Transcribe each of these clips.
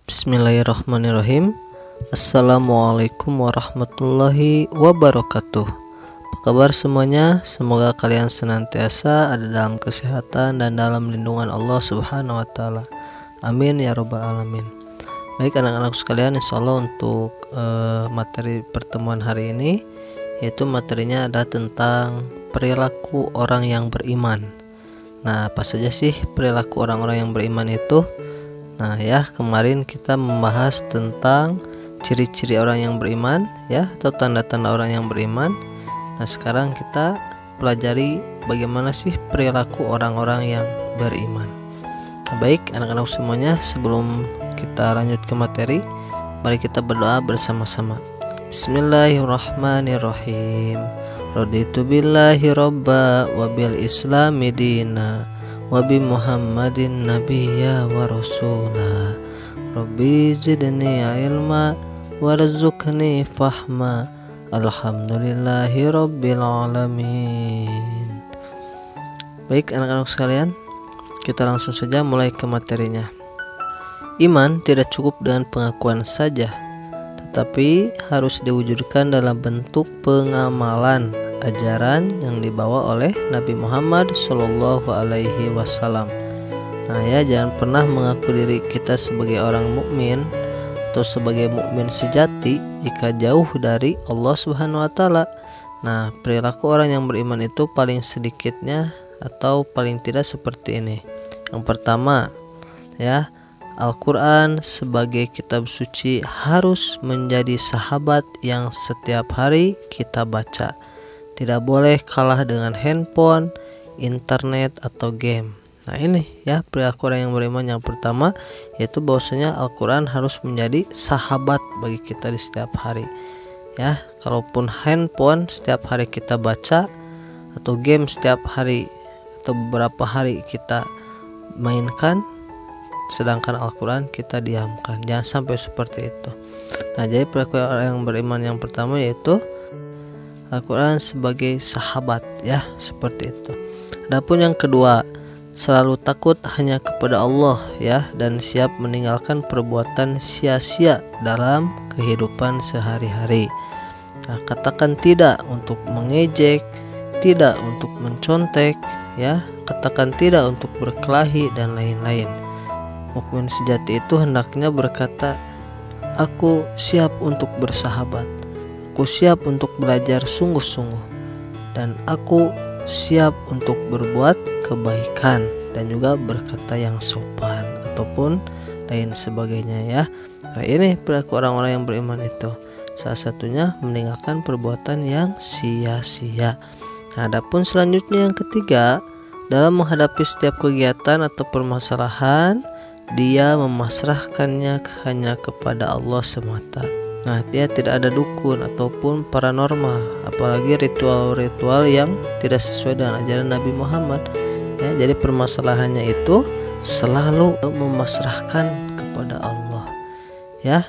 Bismillahirrahmanirrahim. Assalamualaikum warahmatullahi wabarakatuh. Apa kabar semuanya? Semoga kalian senantiasa ada dalam kesehatan dan dalam lindungan Allah Subhanahu wa taala. Amin ya rabbal alamin. Baik anak-anak sekalian, insyaallah untuk materi pertemuan hari ini, yaitu materinya adalah tentang perilaku orang yang beriman. Nah, apa saja sih perilaku orang-orang yang beriman itu? Nah ya, kemarin kita membahas tentang ciri-ciri orang yang beriman ya, atau tanda-tanda orang yang beriman. Nah sekarang kita pelajari bagaimana sih perilaku orang-orang yang beriman. Nah, baik anak-anak semuanya, sebelum kita lanjut ke materi, mari kita berdoa bersama-sama. Bismillahirrahmanirrahim. Raditu billahi robba wa bil islami dina Wabi Muhammadin nabiyya wa rasula. Rabbi zidni ilma warzuqni fahma. Alhamdulillahi rabbil alamin. Baik anak-anak sekalian, kita langsung saja mulai ke materinya. Iman tidak cukup dengan pengakuan saja, tetapi harus diwujudkan dalam bentuk pengamalan ajaran yang dibawa oleh Nabi Muhammad Shallallahu Alaihi Wasallam. Nah ya, jangan pernah mengaku diri kita sebagai orang mukmin atau sebagai mukmin sejati jika jauh dari Allah Subhanahu Wa Taala. Nah, perilaku orang yang beriman itu paling sedikitnya atau paling tidak seperti ini. Yang pertama, ya, Al-Quran sebagai kitab suci harus menjadi sahabat yang setiap hari kita baca. Tidak boleh kalah dengan handphone, internet, atau game. Nah ini ya perilaku orang yang beriman yang pertama, yaitu bahwasanya Al-Quran harus menjadi sahabat bagi kita di setiap hari. Ya, kalaupun handphone setiap hari kita baca, atau game setiap hari atau beberapa hari kita mainkan, sedangkan Al-Quran kita diamkan. Jangan sampai seperti itu. Nah, jadi perilaku orang yang beriman yang pertama yaitu Al-Quran sebagai sahabat, ya, seperti itu. Adapun yang kedua, selalu takut hanya kepada Allah, ya, dan siap meninggalkan perbuatan sia-sia dalam kehidupan sehari-hari. Nah, katakan tidak untuk mengejek, tidak untuk mencontek, ya, katakan tidak untuk berkelahi dan lain-lain. Mukmin sejati itu hendaknya berkata, aku siap untuk bersahabat, aku siap untuk belajar sungguh-sungguh, dan aku siap untuk berbuat kebaikan dan juga berkata yang sopan ataupun lain sebagainya, ya. Nah, ini perilaku orang-orang yang beriman itu. Salah satunya meninggalkan perbuatan yang sia-sia. Nah, adapun selanjutnya yang ketiga, dalam menghadapi setiap kegiatan atau permasalahan, dia memasrahkannya hanya kepada Allah semata. Nah, dia tidak ada dukun ataupun paranormal, apalagi ritual-ritual yang tidak sesuai dengan ajaran Nabi Muhammad. Ya, jadi permasalahannya itu selalu memasrahkan kepada Allah. Ya,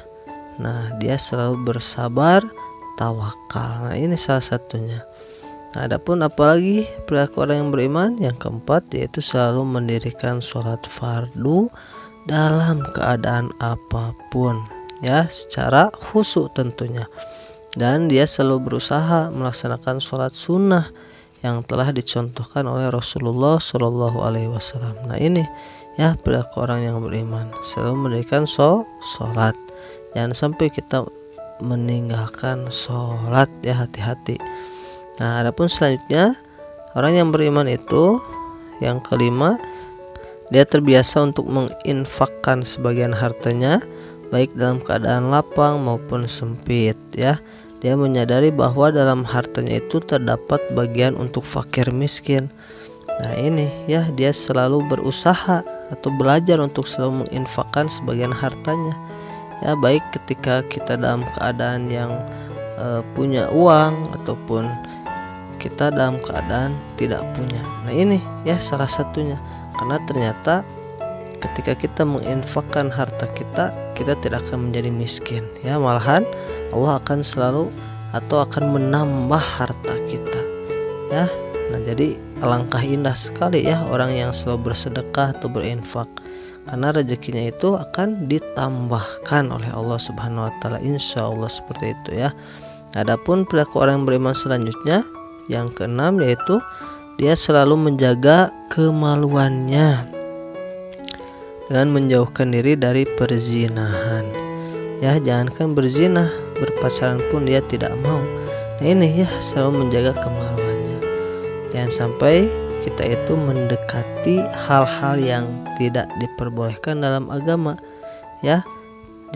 nah dia selalu bersabar, tawakal. Nah, ini salah satunya. Nah, adapun apalagi perilaku orang yang beriman yang keempat, yaitu selalu mendirikan sholat fardu dalam keadaan apapun, ya, secara khusyuk tentunya, dan dia selalu berusaha melaksanakan sholat sunnah yang telah dicontohkan oleh Rasulullah Shallallahu Alaihi Wasallam. Nah ini ya perilaku orang yang beriman, selalu mendirikan sholat. Jangan sampai kita meninggalkan sholat, ya, hati-hati. Nah, adapun selanjutnya orang yang beriman itu yang kelima, dia terbiasa untuk menginfakkan sebagian hartanya baik dalam keadaan lapang maupun sempit, ya. Dia menyadari bahwa dalam hartanya itu terdapat bagian untuk fakir miskin. Nah ini ya, dia selalu berusaha atau belajar untuk selalu menginfakkan sebagian hartanya, ya, baik ketika kita dalam keadaan yang punya uang ataupun kita dalam keadaan tidak punya. Nah ini ya salah satunya, karena ternyata ketika kita menginfakkan harta kita, kita tidak akan menjadi miskin, ya, malahan Allah akan selalu atau akan menambah harta kita, ya. Nah jadi alangkah indah sekali ya orang yang selalu bersedekah atau berinfak, karena rezekinya itu akan ditambahkan oleh Allah Subhanahu wa taala, insya Allah seperti itu ya. Adapun perilaku orang yang beriman selanjutnya yang keenam, yaitu dia selalu menjaga kemaluannya dengan menjauhkan diri dari perzinahan. Ya, jangankan berzina, berpacaran pun dia tidak mau. Nah ini ya, selalu menjaga kemaluannya. Jangan sampai kita itu mendekati hal-hal yang tidak diperbolehkan dalam agama. Ya,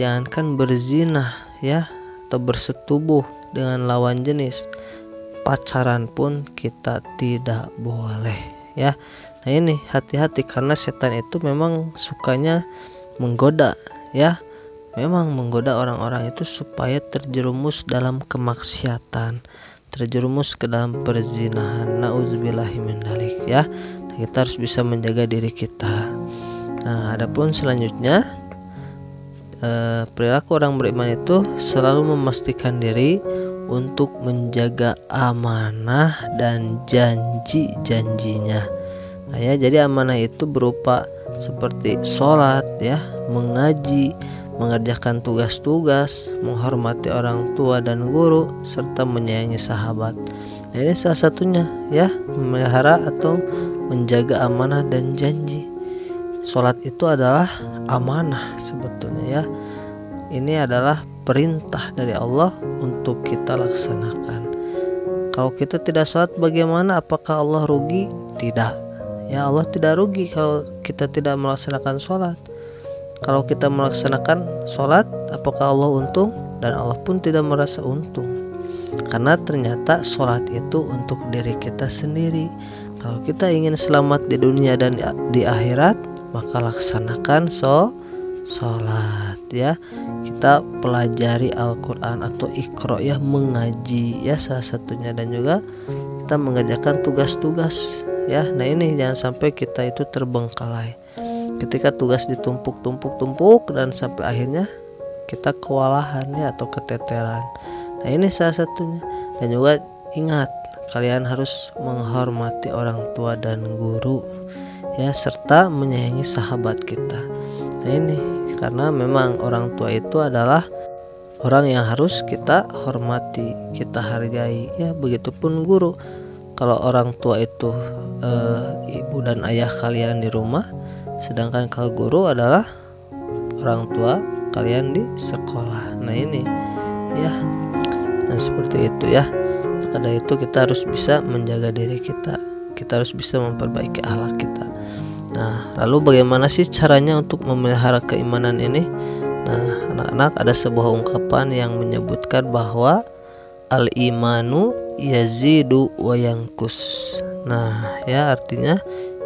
jangankan berzina ya, atau bersetubuh dengan lawan jenis, pacaran pun kita tidak boleh ya. Nah ini hati-hati, karena setan itu memang sukanya menggoda ya, memang menggoda orang-orang itu supaya terjerumus dalam kemaksiatan, terjerumus ke dalam perzinahan. Nauzubillahi min dzalik ya. Nah, kita harus bisa menjaga diri kita. Nah, adapun selanjutnya perilaku orang beriman itu selalu memastikan diri untuk menjaga amanah dan janji-janjinya. Nah ya, jadi amanah itu berupa seperti sholat ya, mengaji, mengerjakan tugas-tugas, menghormati orang tua dan guru, serta menyayangi sahabat. Nah ini salah satunya ya, memelihara atau menjaga amanah dan janji. Sholat itu adalah amanah sebetulnya ya. Ini adalah perintah dari Allah untuk kita laksanakan. Kalau kita tidak sholat, bagaimana? Apakah Allah rugi? Tidak ya, Allah tidak rugi kalau kita tidak melaksanakan sholat. Kalau kita melaksanakan sholat, apakah Allah untung? Dan Allah pun tidak merasa untung, karena ternyata sholat itu untuk diri kita sendiri. Kalau kita ingin selamat di dunia dan di akhirat, maka laksanakan sholat ya. Kita pelajari Al-Quran atau Iqra ya, mengaji ya salah satunya, dan juga kita mengerjakan tugas-tugas ya. Nah ini jangan sampai kita itu terbengkalai ketika tugas ditumpuk dan sampai akhirnya kita kewalahan ya, atau keteteran. Nah ini salah satunya. Dan juga ingat, kalian harus menghormati orang tua dan guru ya, serta menyayangi sahabat kita. Nah ini karena memang orang tua itu adalah orang yang harus kita hormati, kita hargai ya. Begitupun guru. Kalau orang tua itu ibu dan ayah kalian di rumah, sedangkan kalau guru adalah orang tua kalian di sekolah. Nah ini ya, nah seperti itu ya. Karena itu kita harus bisa menjaga diri kita, kita harus bisa memperbaiki akhlak kita. Nah, lalu bagaimana sih caranya untuk memelihara keimanan ini? Nah, anak-anak, ada sebuah ungkapan yang menyebutkan bahwa al-imanu yazidu wa yanqus. Nah, ya artinya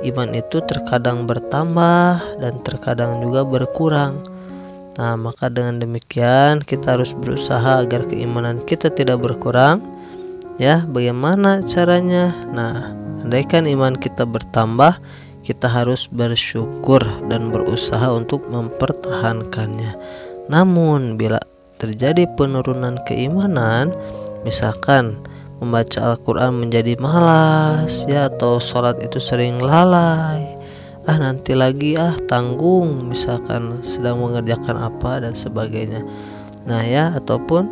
iman itu terkadang bertambah dan terkadang juga berkurang. Nah, maka dengan demikian kita harus berusaha agar keimanan kita tidak berkurang. Ya, bagaimana caranya? Nah, andaikan iman kita bertambah, kita harus bersyukur dan berusaha untuk mempertahankannya. Namun bila terjadi penurunan keimanan, misalkan membaca Al-Quran menjadi malas ya, atau sholat itu sering lalai, nanti lagi tanggung, misalkan sedang mengerjakan apa dan sebagainya. Nah ya, ataupun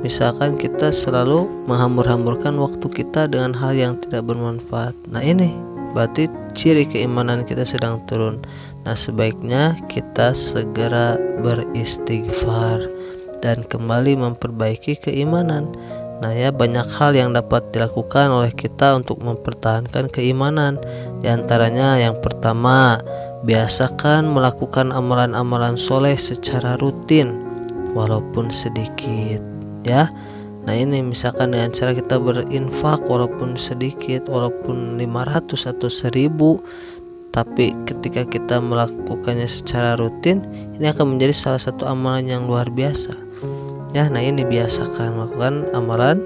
misalkan kita selalu menghambur-hamburkan waktu kita dengan hal yang tidak bermanfaat. Nah ini berarti ciri keimanan kita sedang turun. Nah sebaiknya kita segera beristighfar dan kembali memperbaiki keimanan. Nah ya, banyak hal yang dapat dilakukan oleh kita untuk mempertahankan keimanan. Di antaranya yang pertama, biasakan melakukan amalan-amalan soleh secara rutin walaupun sedikit ya. Nah ini misalkan dengan cara kita berinfak walaupun sedikit, walaupun 500 atau 1000, tapi ketika kita melakukannya secara rutin, ini akan menjadi salah satu amalan yang luar biasa ya. Nah ini biasakan melakukan amalan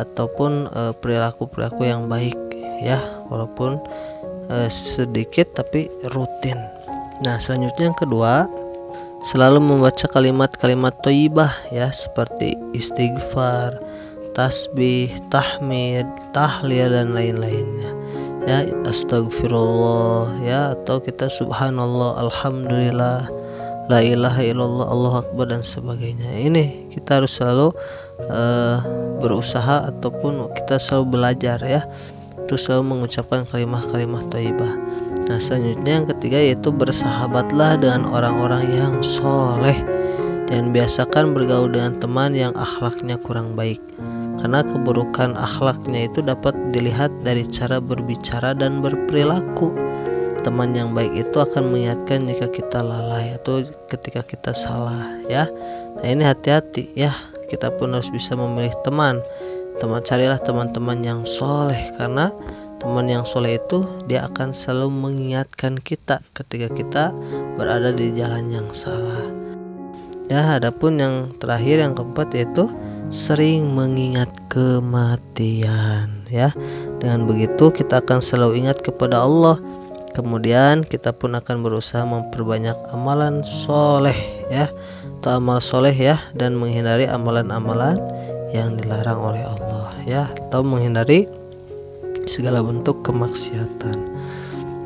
ataupun perilaku-perilaku yang baik ya, walaupun sedikit tapi rutin. Nah selanjutnya yang kedua, selalu membaca kalimat-kalimat thayyibah ya, seperti istighfar, tasbih, tahmid, tahlil dan lain-lainnya ya, astagfirullah ya, atau kita subhanallah, alhamdulillah, la ilaha illallah, Allahu akbar dan sebagainya. Ini kita harus selalu berusaha ataupun kita selalu belajar ya, terus selalu mengucapkan kalimat-kalimat thayyibah. Nah, selanjutnya yang ketiga yaitu bersahabatlah dengan orang-orang yang soleh, dan biasakan bergaul dengan teman yang akhlaknya kurang baik, karena keburukan akhlaknya itu dapat dilihat dari cara berbicara dan berperilaku. Teman yang baik itu akan mengingatkan jika kita lalai atau ketika kita salah ya. Nah, ini hati-hati ya, kita pun harus bisa memilih teman. Carilah teman-teman yang soleh, karena teman yang soleh itu dia akan selalu mengingatkan kita ketika kita berada di jalan yang salah ya. Adapun yang terakhir, yang keempat, yaitu sering mengingat kematian ya. Dengan begitu kita akan selalu ingat kepada Allah, kemudian kita pun akan berusaha memperbanyak amalan soleh ya, atau amal soleh ya, dan menghindari amalan-amalan yang dilarang oleh Allah ya, atau menghindari segala bentuk kemaksiatan.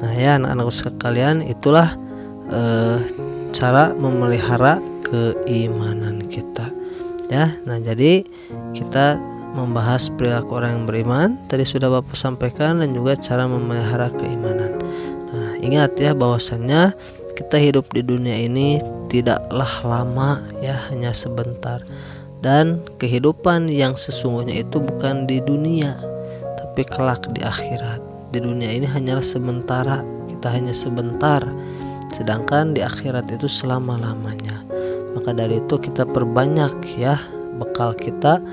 Nah ya anak-anak sekalian, itulah cara memelihara keimanan kita ya. Nah, jadi kita membahas perilaku orang yang beriman tadi sudah Bapak sampaikan, dan juga cara memelihara keimanan. Nah, ingat ya bahwasannya kita hidup di dunia ini tidaklah lama ya, hanya sebentar, dan kehidupan yang sesungguhnya itu bukan di dunia tapi kelak di akhirat. Di dunia ini hanyalah sementara, kita hanya sebentar, sedangkan di akhirat itu selama-lamanya. Maka dari itu kita perbanyak ya bekal kita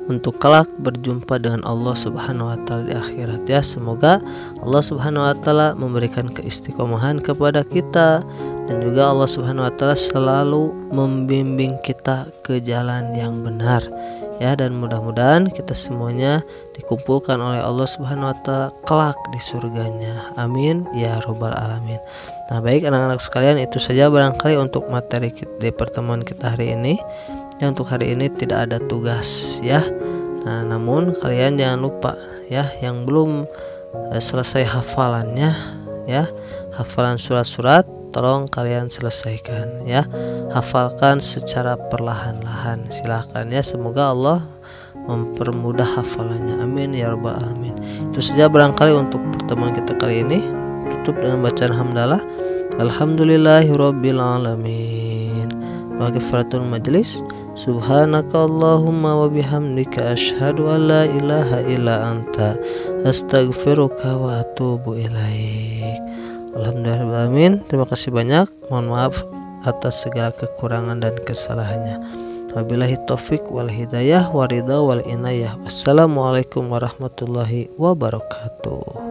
untuk kelak berjumpa dengan Allah Subhanahu wa taala di akhirat ya. Semoga Allah Subhanahu wa taala memberikan keistiqomahan kepada kita, dan juga Allah Subhanahu wa taala selalu membimbing kita ke jalan yang benar ya, dan mudah-mudahan kita semuanya dikumpulkan oleh Allah Subhanahu wa taala kelak di surganya. Amin ya robbal alamin. Nah, baik anak-anak sekalian, itu saja barangkali untuk materi di pertemuan kita hari ini. Ya, untuk hari ini tidak ada tugas ya. Nah, namun kalian jangan lupa ya, yang belum selesai hafalannya ya, hafalan surat-surat tolong kalian selesaikan ya. Hafalkan secara perlahan-lahan, silahkan ya. Semoga Allah mempermudah hafalannya. Amin ya rabbal alamin. Itu saja barangkali untuk pertemuan kita kali ini. Tutup dengan bacaan hamdalah. Alhamdulillahirabbil alamin. Wa ghafaratul majlis. Subhanakallahumma wa bihamdika asyhadu an la ilaha illa anta astaghfiruka wa atubu ilaik. Alhamdulillahirabbil alamin. Terima kasih banyak. Mohon maaf atas segala kekurangan dan kesalahannya. Wabillahi taufik wal hidayah waridha wal inayah. Wassalamualaikum warahmatullahi wabarakatuh.